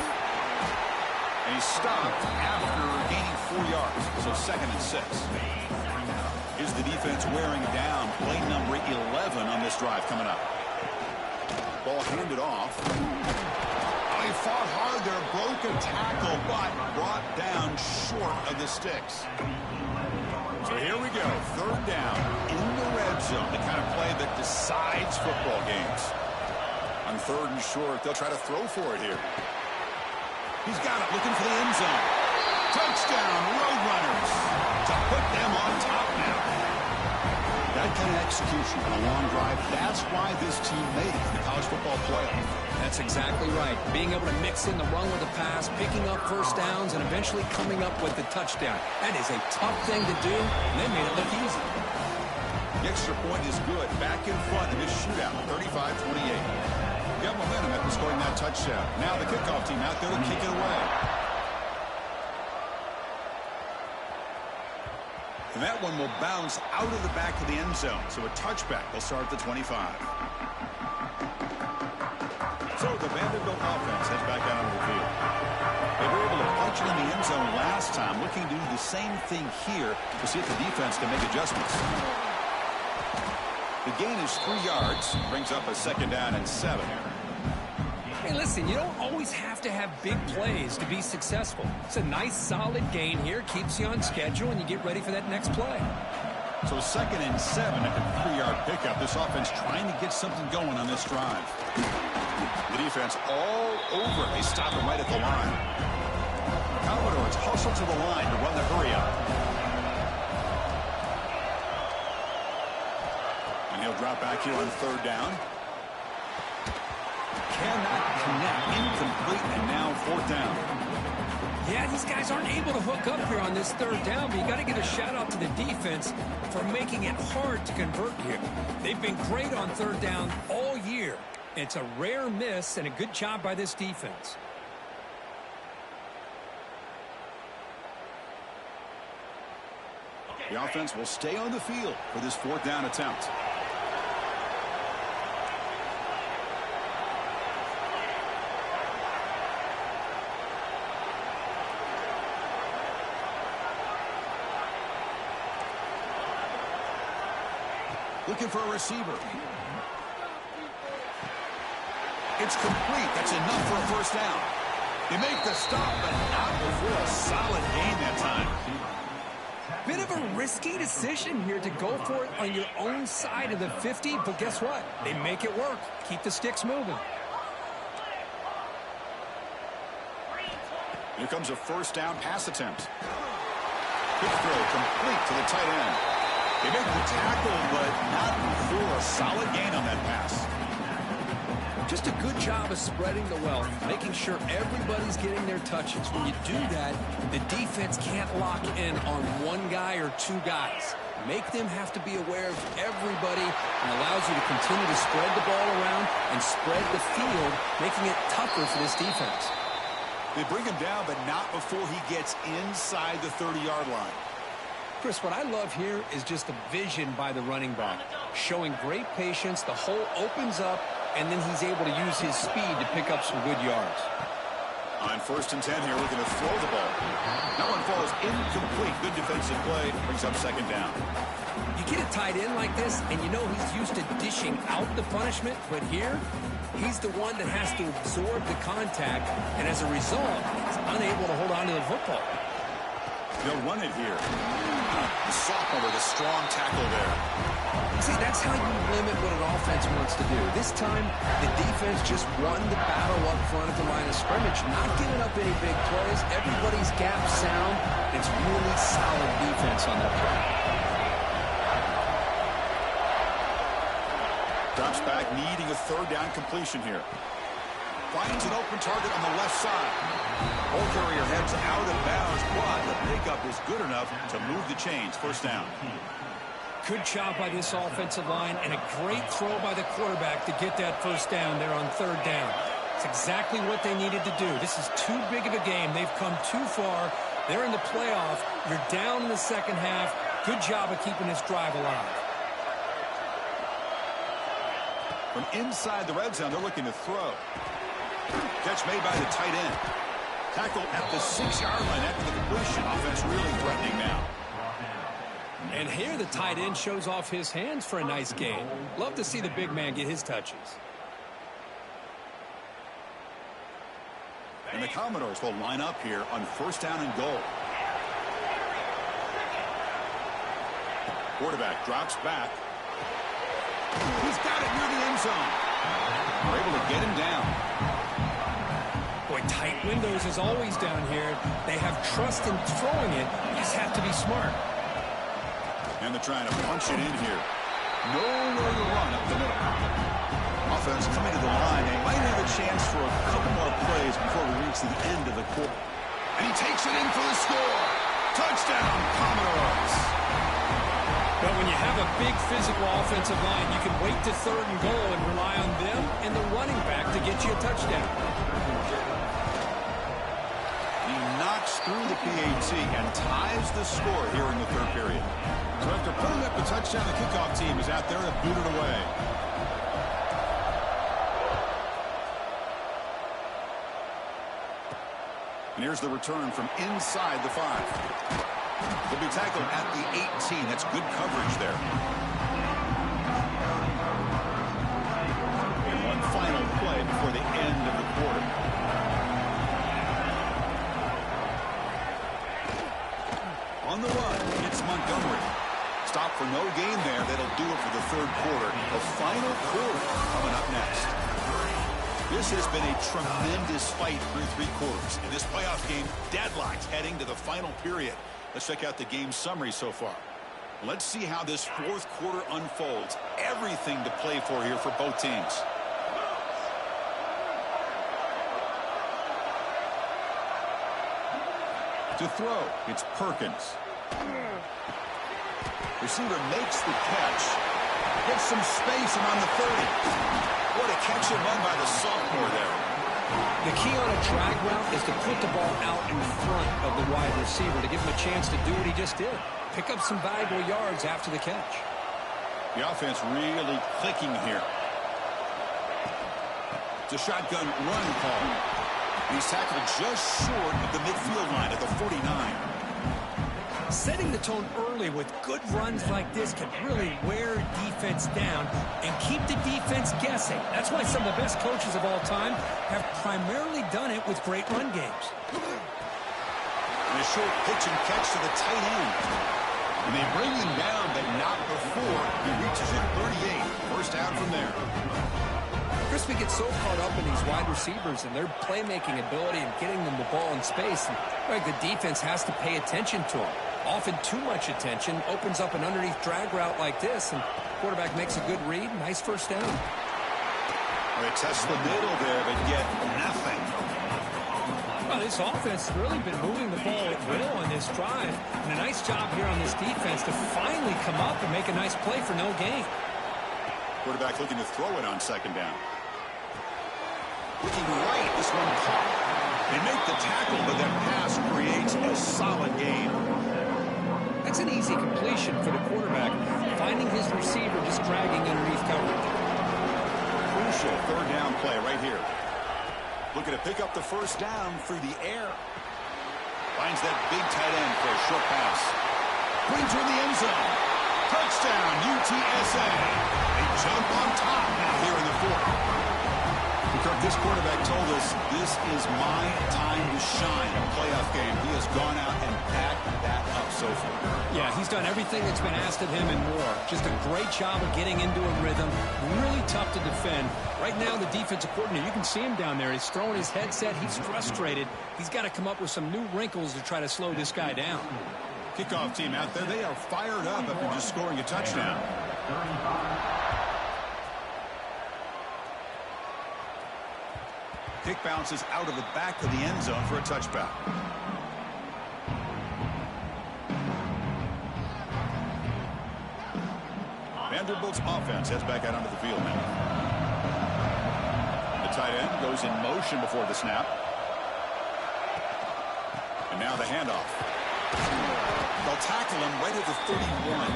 And he's stopped after gaining 4 yards. So 2nd and 6. Here's the defense wearing down play number 11 on this drive coming up. Ball handed off. Oh, he fought hard there, broke a tackle, but brought down short of the sticks. So here we go, 3rd down in the red zone, the kind of play that decides football games. On 3rd and short, they'll try to throw for it here. He's got it, looking for the end zone. Touchdown, Roadrunners, to put them on top now. That kind of execution on a long drive, that's why this team made it to the college football playoff. That's exactly right. Being able to mix in the run with the pass, picking up first downs, and eventually coming up with the touchdown. That is a tough thing to do, and they made it look easy. The extra point is good. Back in front in this shootout, 35-28. You got momentum after scoring that touchdown. Now the kickoff team out there to kick it away. And that one will bounce out of the back of the end zone. So a touchback will start at the 25. So the Vanderbilt offense heads back out onto the field. They were able to punch it in the end zone last time, looking to do the same thing here to see if the defense can make adjustments. The gain is 3 yards, brings up a 2nd down and 7. Hey, listen, you don't always have to have big plays to be successful. It's a nice, solid gain here, keeps you on schedule, and you get ready for that next play. So 2nd and 7 at the 3-yard pickup. This offense trying to get something going on this drive. The defense all over. They stop him right at the line. Commodores hustle to the line to run the hurry up. And he'll drop back here on 3rd down. Cannot connect, incomplete, and now 4th down. Yeah, these guys aren't able to hook up here on this 3rd down, but you got to give a shout out to the defense for making it hard to convert here. They've been great on 3rd down all year. It's a rare miss and a good job by this defense. The offense will stay on the field for this 4th down attempt. Looking for a receiver. It's complete. That's enough for a 1st down. They make the stop, but not before a solid gain that time. Bit of a risky decision here to go for it on your own side of the 50, but guess what? They make it work. Keep the sticks moving. Here comes a 1st down pass attempt. Quick throw complete to the tight end. They make the tackle, but not before a solid gain on that pass. Just a good job of spreading the wealth, making sure everybody's getting their touches. When you do that, the defense can't lock in on one guy or 2 guys. Make them have to be aware of everybody, and allows you to continue to spread the ball around and spread the field, making it tougher for this defense. They bring him down, but not before he gets inside the 30-yard line. Chris, what I love here is just the vision by the running back. Showing great patience, the hole opens up, and then he's able to use his speed to pick up some good yards. On 1st and 10 here, looking to throw the ball. That one falls incomplete. Good defensive play. Brings up 2nd down. You get a tight end like this, and you know he's used to dishing out the punishment, but here, he's the one that has to absorb the contact, and as a result, he's unable to hold on to the football. They'll run it here. The sophomore with a strong tackle there. See, that's how you limit what an offense wants to do. This time, the defense just won the battle up front at the line of scrimmage, not giving up any big plays. Everybody's gap sound. It's really solid defense on that play. Drops back, needing a 3rd down completion here. finds an open target on the left side. Ball carrier heads out of bounds, but the pickup is good enough to move the chains. First down. Good job by this offensive line and a great throw by the quarterback to get that first down there on third down. It's exactly what they needed to do. This is too big of a game. They've come too far. They're in the playoff. You're down in the second half. Good job of keeping this drive alive. From inside the red zone, they're looking to throw. Catch made by the tight end. Tackle at the 6-yard line after the completion. Offense really threatening now. And here the tight end shows off his hands for a nice gain. Love to see the big man get his touches. And the Commodores will line up here on first down and goal. Quarterback drops back. He's got it near the end zone. We're able to get him down. Boy, tight windows is always down here. They have trust in throwing it. You just have to be smart. And they're trying to punch it in here. Nowhere to run up the middle. Offense coming to the line. They might have a chance for a couple more plays before we reach the end of the quarter. And he takes it in for the score. Touchdown, Commodores. But when you have a big physical offensive line, you can wait to third and goal and rely on them and the running back to get you a touchdown. He knocks through the PAT and ties the score here in the third period. So after putting up the touchdown, the kickoff team is out there to boot it away. And here's the return from inside the 5. He'll be tackled at the 18. That's good coverage there. And one final play before the end of the quarter. On the run, it's Montgomery. Stop for no gain there. That'll do it for the third quarter. The final quarter coming up next. This has been a tremendous fight through 3 quarters. In this playoff game, deadlocked heading to the final period. Let's check out the game summary so far. Let's see how this fourth quarter unfolds. Everything to play for here for both teams. To throw, it's Perkins. Receiver makes the catch. Gets some space and on the 30. What a catch and run by the sophomore there. The key on a drag route is to put the ball out in front of the wide receiver to give him a chance to do what he just did. Pick up some valuable yards after the catch. The offense really clicking here. It's a shotgun run call. He's tackled just short of the midfield line at the 49. Setting the tone early with good runs like this can really wear defense down and keep the defense guessing. That's why some of the best coaches of all time have primarily done it with great run games. And a short pitch and catch to the tight end. And they bring him down, but not before he reaches it 38. First down from there. Crispy gets so caught up in these wide receivers and their playmaking ability and getting them the ball in space. And like the defense has to pay attention to him. Often too much attention opens up an underneath drag route like this, and quarterback makes a good read. Nice first down. They test the middle there, but get nothing. Well, this offense has really been moving the ball at will on this drive. And a nice job here on this defense to finally come up and make a nice play for no gain. Quarterback looking to throw it on second down. Looking right, this one caught. They make the tackle, but that pass creates a solid gain. That's an easy completion for the quarterback, finding his receiver just dragging underneath coverage. Crucial third down play right here. Looking to pick up the first down through the air. Finds that big tight end for a short pass. Brings her in the end zone. Touchdown, UTSA. They jump on top now here in the fourth. Kirk, this quarterback told us this is my time to shine in a playoff game. He has gone out and backed that up so far. Yeah, he's done everything that's been asked of him and more. Just a great job of getting into a rhythm. Really tough to defend. Right now, the defensive coordinator, you can see him down there. He's throwing his headset. He's frustrated. He's got to come up with some new wrinkles to try to slow this guy down. Kickoff team out there, they are fired up after just scoring a touchdown. Kick bounces out of the back of the end zone for a touchback. Vanderbilt's offense heads back out onto the field now. The tight end goes in motion before the snap. And now the handoff. They'll tackle him right at the 31.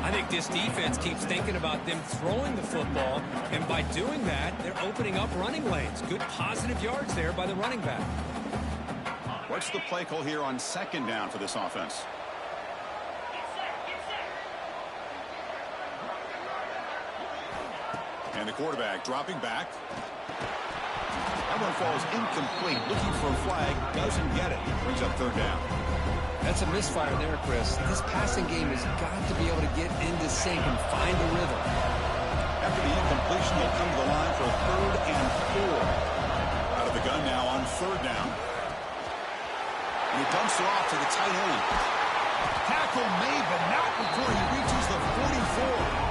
I think this defense keeps thinking about them throwing the football, and by doing that, they're opening up running lanes. Good positive yards there by the running back. What's the play call here on second down for this offense? And the quarterback dropping back. That one falls incomplete. Looking for a flag. Doesn't get it. Brings up third down. That's a misfire there, Chris. This passing game has got to be able to get into sync and find a rhythm. After the incompletion, they'll come to the line for a 3rd and 4. Out of the gun now on 3rd down. And he dumps it off to the tight end. Tackle made, but not before he reaches the 44.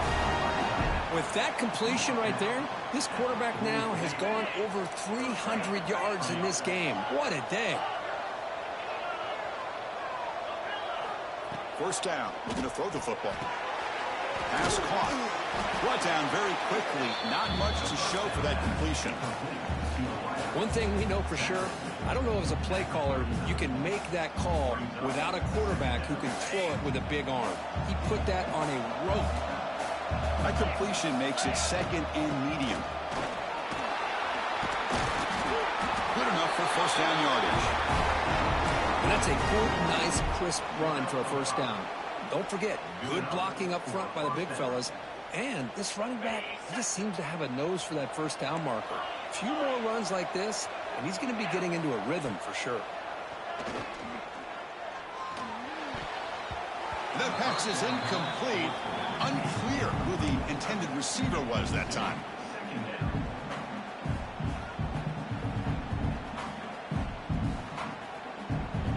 With that completion right there, this quarterback now has gone over 300 yards in this game. What a day. 1st down. Looking to throw the football. Pass caught. Brought down very quickly. Not much to show for that completion. One thing we know for sure, I don't know as a play caller, you can make that call without a quarterback who can throw it with a big arm. He put that on a rope. That completion makes it 2nd and medium. Good enough for 1st down yardage. And that's a good, nice, crisp run for a 1st down. Don't forget, good blocking up front by the big fellas. And this running back just seems to have a nose for that 1st down marker. A few more runs like this, and he's going to be getting into a rhythm for sure. That pass is incomplete. Unclear who the intended receiver was that time.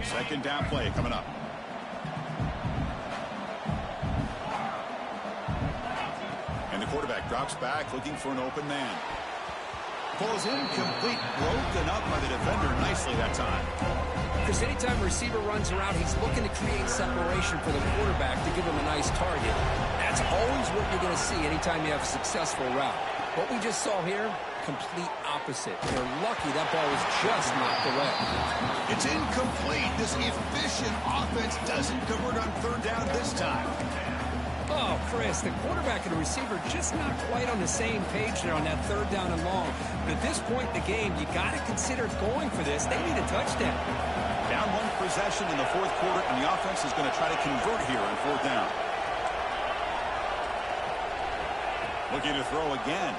Second down play coming up. And the quarterback drops back looking for an open man. Falls incomplete, broken up by the defender nicely that time. Because anytime a receiver runs around, he's looking to create separation for the quarterback to give him a nice target. That's always what you're going to see anytime you have a successful route. What we just saw here, complete opposite. They're lucky that ball was just knocked away. It's incomplete. This efficient offense doesn't convert on 3rd down this time. Oh, Chris, the quarterback and the receiver just not quite on the same page there on that 3rd down and long. But at this point in the game, you got to consider going for this. They need a touchdown. Down 1 possession in the 4th quarter, and the offense is going to try to convert here on 4th down. Looking to throw again.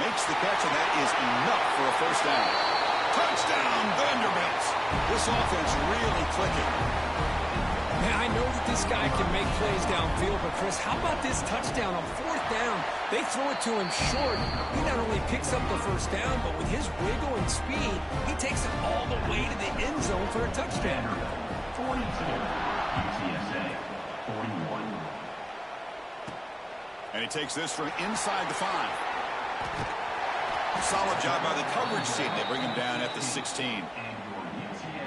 Makes the catch, and that is enough for a 1st down. Touchdown, Vanderbilt. This offense really clicking. Man, I know that this guy can make plays downfield, but Chris, how about this touchdown on 4th down? They throw it to him short. He not only picks up the 1st down, but with his wiggle and speed, he takes it all the way to the end zone for a touchdown. 42, UTSA, 41. And he takes this from inside the 5. Solid job by the coverage team. They bring him down at the 16.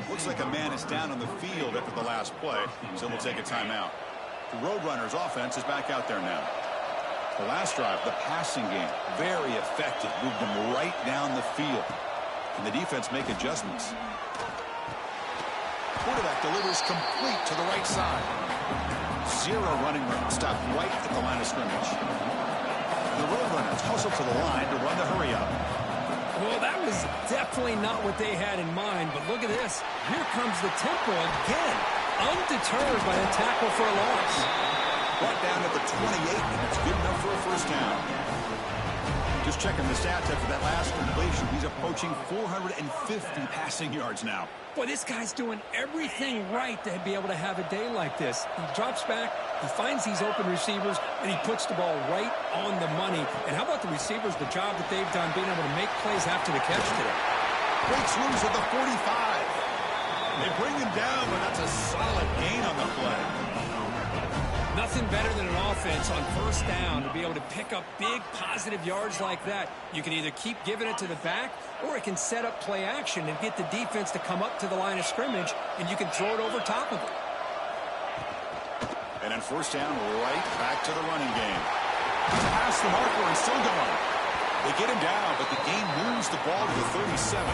Looks like a man is down on the field after the last play, so we'll take a timeout. The Roadrunners offense is back out there now. The last drive, the passing game, very effective. Moved them right down the field. Can the defense make adjustments? Quarterback delivers complete to the right side. 0 running room. Stopped right at the line of scrimmage. The Roadrunners hustle to the line to run the hurry up. Well, that was definitely not what they had in mind, but look at this. Here comes the tempo again, undeterred by the tackle for a loss. Brought down at the 28, and it's good enough for a 1st down. Just checking the stats after that last completion. He's approaching 450 passing yards now. Boy, this guy's doing everything right to be able to have a day like this. He drops back, he finds these open receivers, and he puts the ball right on the money. And how about the receivers, the job that they've done being able to make plays after the catch today? Breaks loose at the 45. They bring him down, but that's a solid gain on the play. Nothing better than an offense on first down to be able to pick up big positive yards like that. You can either keep giving it to the back, or it can set up play action and get the defense to come up to the line of scrimmage, and you can throw it over top of it. And on first down, right back to the running game. Past the marker and still going. They get him down, but the game moves the ball to the 37.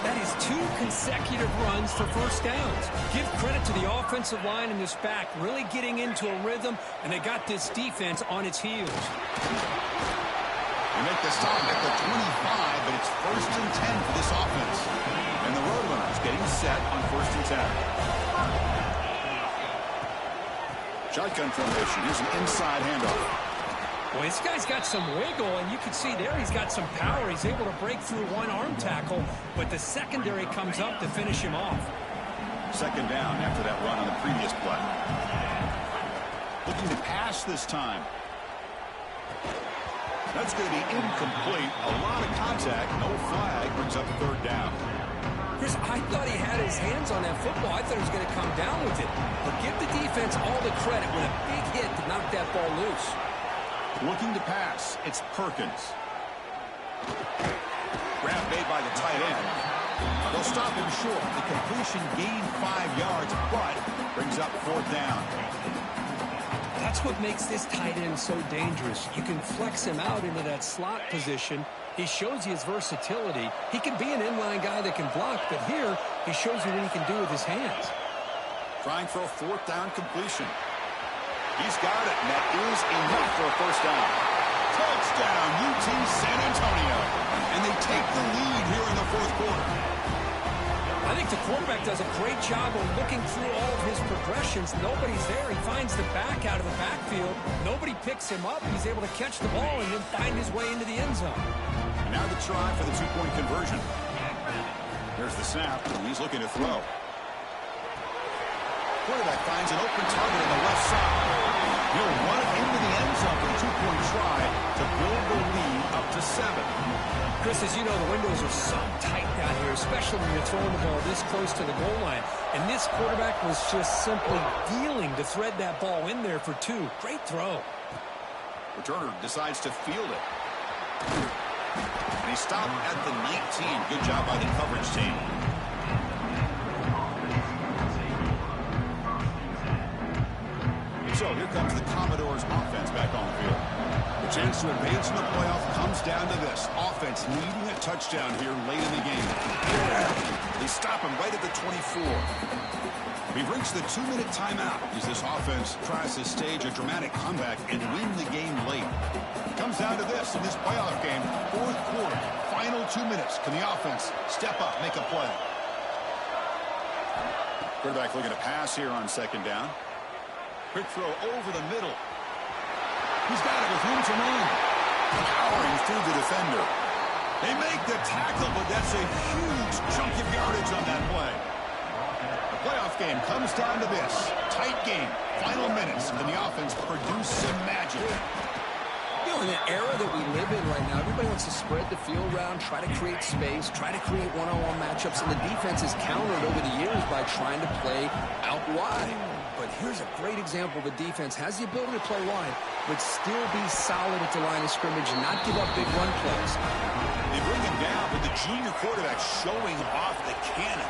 That is 2 consecutive runs for first downs. Give credit to the offensive line and this back really getting into a rhythm, and they got this defense on its heels. They make the stop at the 25, but it's first and 10 for this offense. And the Roadrunners getting set on first and 10. Shotgun formation. Here's an inside handoff. Well, this guy's got some wiggle, and you can see there he's got some power. He's able to break through one arm tackle, but the secondary comes up to finish him off. Second down after that run on the previous play. Looking to pass this time. That's going to be incomplete. A lot of contact. No flag. Brings up third down. Chris, I thought he had his hands on that football. I thought he was going to come down with it. But give the defense all the credit with a big hit to knock that ball loose. Looking to pass. It's Perkins. Grab made by the tight end. They'll stop him short. The completion gained 5 yards, but brings up fourth down. That's what makes this tight end so dangerous. You can flex him out into that slot position. He shows you his versatility. He can be an inline guy that can block, but here he shows you what he can do with his hands. Trying for a fourth down completion. He's got it, and that is enough for a first down. Touchdown, UT San Antonio. And they take the lead here in the fourth quarter. I think the quarterback does a great job of looking through all of his progressions. Nobody's there. He finds the back out of the backfield. Nobody picks him up. He's able to catch the ball and then find his way into the end zone. And now the try for the two-point conversion. There's the snap, and he's looking to throw. Quarterback finds an open target on the left side. He'll run it into the end zone for the two-point try to build the lead up to 7. Chris, as you know, the windows are so tight down here, especially when you're throwing the ball this close to the goal line. And this quarterback was just simply dealing to thread that ball in there for 2. Great throw. Returner decides to field it. And he stopped at the 19. Good job by the coverage team. So here comes the Commodores offense back on the field. The chance to advance in the playoff comes down to this. Offense needing a touchdown here late in the game. They stop him right at the 24. We've reached the 2-minute timeout as this offense tries to stage a dramatic comeback and win the game late. It comes down to this in this playoff game. Fourth quarter, final 2 minutes. Can the offense step up, make a play? Quarterback looking to pass here on second down. Quick throw over the middle. He's got it with room to run. Powering through the defender. They make the tackle, but that's a huge chunk of yardage on that play. The playoff game comes down to this. Tight game. Final minutes. Can the offense produce some magic? You know, in the era that we live in right now, everybody wants to spread the field around, try to create space, try to create one-on-one matchups, and the defense is countered over the years by trying to play out wide. But here's a great example of a defense has the ability to play wide, but still be solid at the line of scrimmage and not give up big run plays. They bring him down, but the junior quarterback showing off the cannon.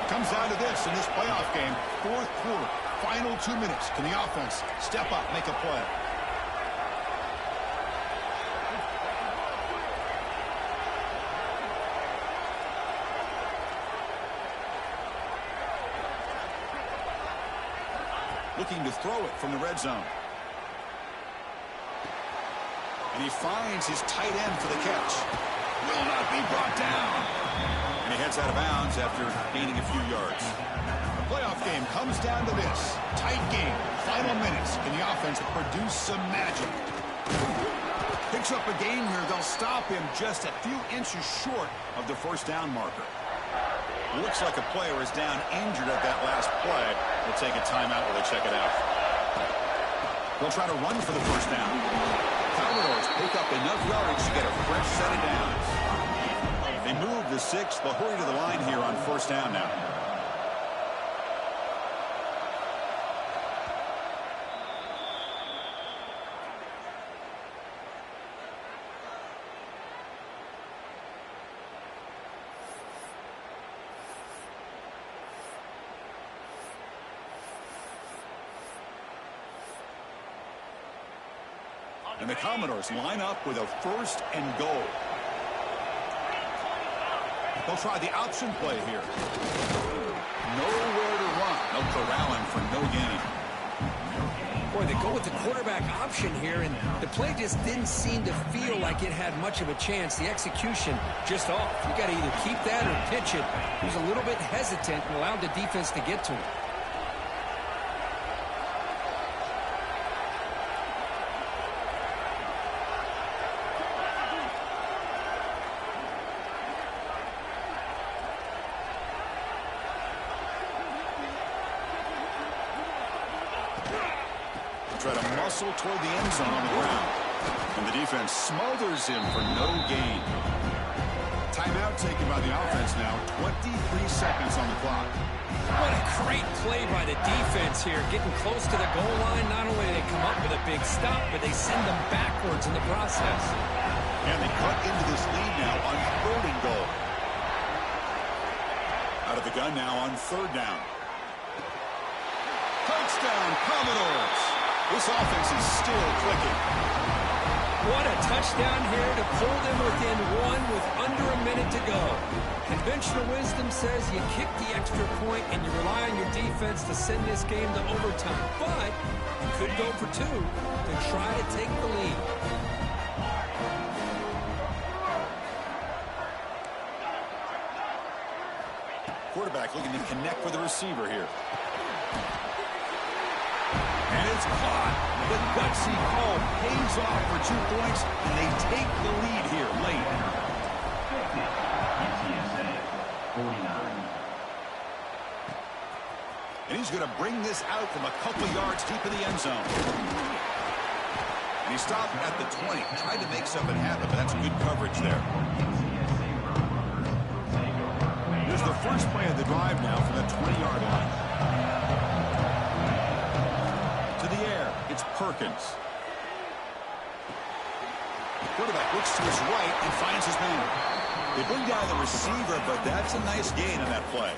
Comes down to this in this playoff game. Fourth quarter, final 2 minutes. Can the offense step up, make a play? Looking to throw it from the red zone. And he finds his tight end for the catch. Will not be brought down. And he heads out of bounds after gaining a few yards. The playoff game comes down to this. Tight game. Final minutes. Can the offense produce some magic? Picks up a game here. They'll stop him just a few inches short of the first down marker. Looks like a player is down injured at that last play. They'll take a timeout while they check it out. They'll try to run for the first down. Commodores pick up enough yardage to get a fresh set of downs. They move the 6. They'll hurry to the line here on first down now. And the Commodores line up with a 1st and goal. They'll try the option play here. Nowhere to run. No corralling for no gain. Boy, they go with the quarterback option here, and the play just didn't seem to feel like it had much of a chance. The execution just off. You got to either keep that or pitch it. He was a little bit hesitant and allowed the defense to get to him. Try to muscle toward the end zone on the ground. And the defense smothers him for no gain. Timeout taken by the offense now. 23 seconds on the clock. What a great play by the defense here. Getting close to the goal line, not only do they come up with a big stop, but they send them backwards in the process. And they cut into this lead now on 3rd and goal. Out of the gun now on 3rd down. Touchdown, Commodores. This offense is still clicking. What a touchdown here to pull them within 1 with under a minute to go. Conventional wisdom says you kick the extra point and you rely on your defense to send this game to overtime. But you could go for 2 to try to take the lead. Quarterback looking to connect with the receiver here. And it's caught. The gutsy call pays off for 2 points, and they take the lead here late. NCAA 49. And he's going to bring this out from a couple yards deep in the end zone. And he stopped at the 20, tried to make something happen, but that's good coverage there. Here's the first play of the drive now from the 20-yard line. It's Perkins. Quarterback looks to his right and finds his man. They bring down the receiver, but that's a nice gain on that play.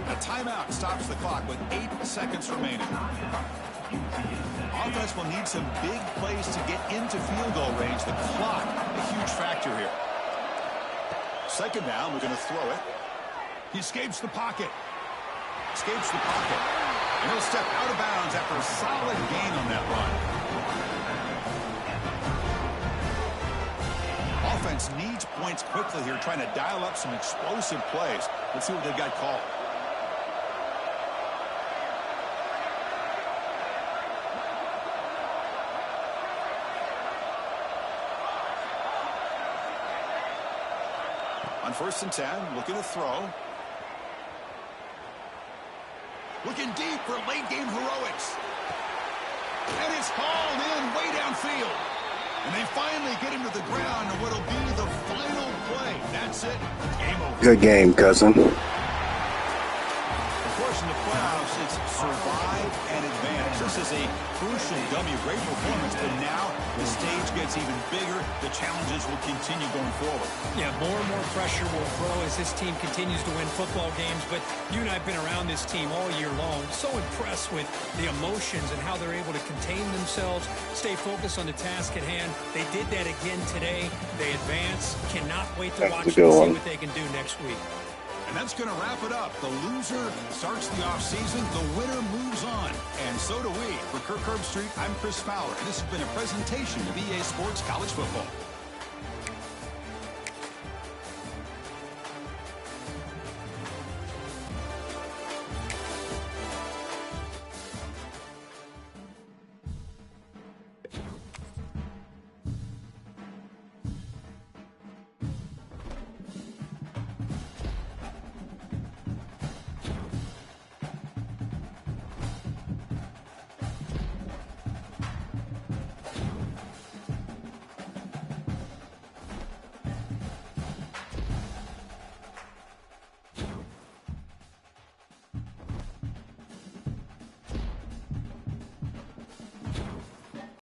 A timeout stops the clock with 8 seconds remaining. Offense will need some big plays to get into field goal range. The clock, a huge factor here. 2nd down, we're going to throw it. He escapes the pocket. Escapes the pocket. And he'll step out of bounds after a solid gain on that run. Offense needs points quickly here, trying to dial up some explosive plays. Let's see what they've got called. On 1st and 10, looking to throw. Looking deep for late-game heroics. And it's hauled in way downfield. And they finally get him to the ground on what will be the final play. That's it. Game over. Good game, cousin. Of course, in the playoffs, it's survive and advance. This is a crucial W. Great performance, but now the stage gets even bigger. The challenges will continue going forward. Yeah, more and more pressure will grow as this team continues to win football games. But you and I have been around this team all year long. So impressed with the emotions and how they're able to contain themselves, stay focused on the task at hand. They did that again today. They advance. Cannot wait to watch them and see what they can do next week. And that's going to wrap it up. The loser starts the offseason. The winner moves on. And so do we. For Kirk Herbstreit, I'm Chris Fowler. And this has been a presentation of EA Sports College Football.